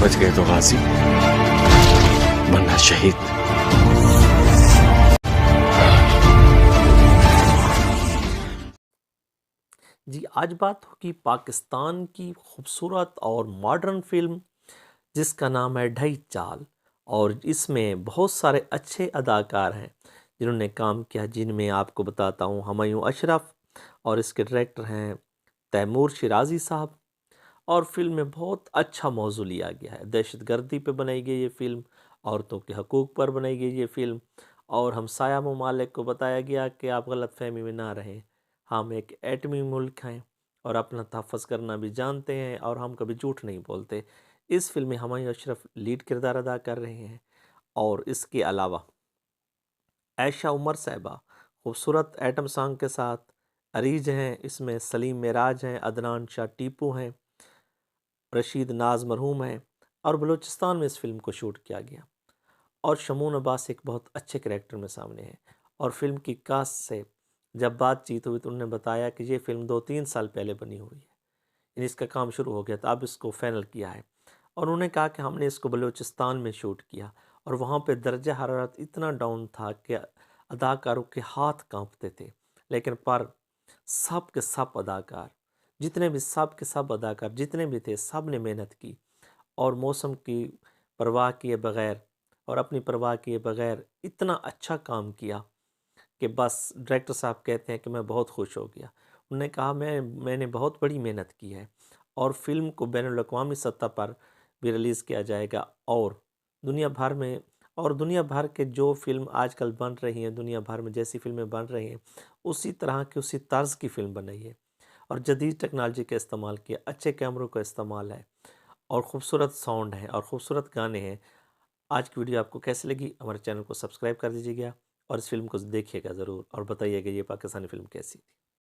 बच गए तो गाजी वरना शहीद। जी आज बात होगी पाकिस्तान की खूबसूरत और मॉडर्न फिल्म जिसका नाम है ढाई चाल। और इसमें बहुत सारे अच्छे अदाकार हैं जिन्होंने काम किया, जिनमें आपको बताता हूँ हुमायूं अशरफ, और इसके डायरेक्टर हैं तैमूर शिराजी साहब। और फिल्म में बहुत अच्छा मौजू लिया गया है, दहशत गर्दी पे बनाई गई ये फ़िल्म, औरतों के हकूक़ पर बनाई गई ये फ़िल्म। और हमसाया ममालिक को बताया गया कि आप गलत फहमी में ना रहें, हम एक एटमी मुल्क हैं और अपना तहफ़्फ़ुज़ करना भी जानते हैं और हम कभी झूठ नहीं बोलते। इस फिल्म में हुमायूं अशरफ लीड किरदार अदा कर रहे हैं। और इसके अलावा आयशा उमर साहिबा खूबसूरत एटम सॉन्ग के साथ अरीज हैं, इसमें सलीम मेराज हैं, अदनान शाह टीपू हैं, रशीद नाज मरहूम हैं। और बलूचिस्तान में इस फिल्म को शूट किया गया। और शमून अब्बास एक बहुत अच्छे करैक्टर में सामने हैं। और फिल्म की कास्ट से जब बातचीत हुई तो उन्होंने बताया कि ये फ़िल्म 2-3 साल पहले बनी हुई है, यानी इसका काम शुरू हो गया था, अब इसको फाइनल किया है। और उन्होंने कहा कि हमने इसको बलूचिस्तान में शूट किया और वहाँ पे दर्जा हरारत इतना डाउन था कि अदाकारों के हाथ कांपते थे। लेकिन पर सब के सब अदाकार, जितने भी सब के सब अदाकार जितने भी थे, सब ने मेहनत की और मौसम की परवाह किए बग़ैर और अपनी परवाह किए बग़ैर इतना अच्छा काम किया कि बस डायरेक्टर साहब कहते हैं कि मैं बहुत खुश हो गया। उन्होंने कहा मैंने बहुत बड़ी मेहनत की है और फ़िल्म को बैनुल-अक़वामी सतह पर भी रिलीज़ किया जाएगा। और दुनिया भर में और दुनिया भर के जो फ़िल्म आजकल बन रही हैं, दुनिया भर में जैसी फ़िल्में बन रही हैं, उसी तरह की उसी तर्ज की फ़िल्म बन रही है। और जदीद टेक्नोलॉजी का इस्तेमाल किया, अच्छे कैमरों का इस्तेमाल है और खूबसूरत साउंड है और खूबसूरत गाने हैं। आज की वीडियो आपको कैसी लगी? हमारे चैनल को सब्सक्राइब कर दीजिएगा और इस फ़िल्म को देखिएगा ज़रूर और बताइएगा ये पाकिस्तानी फ़िल्म कैसी थी।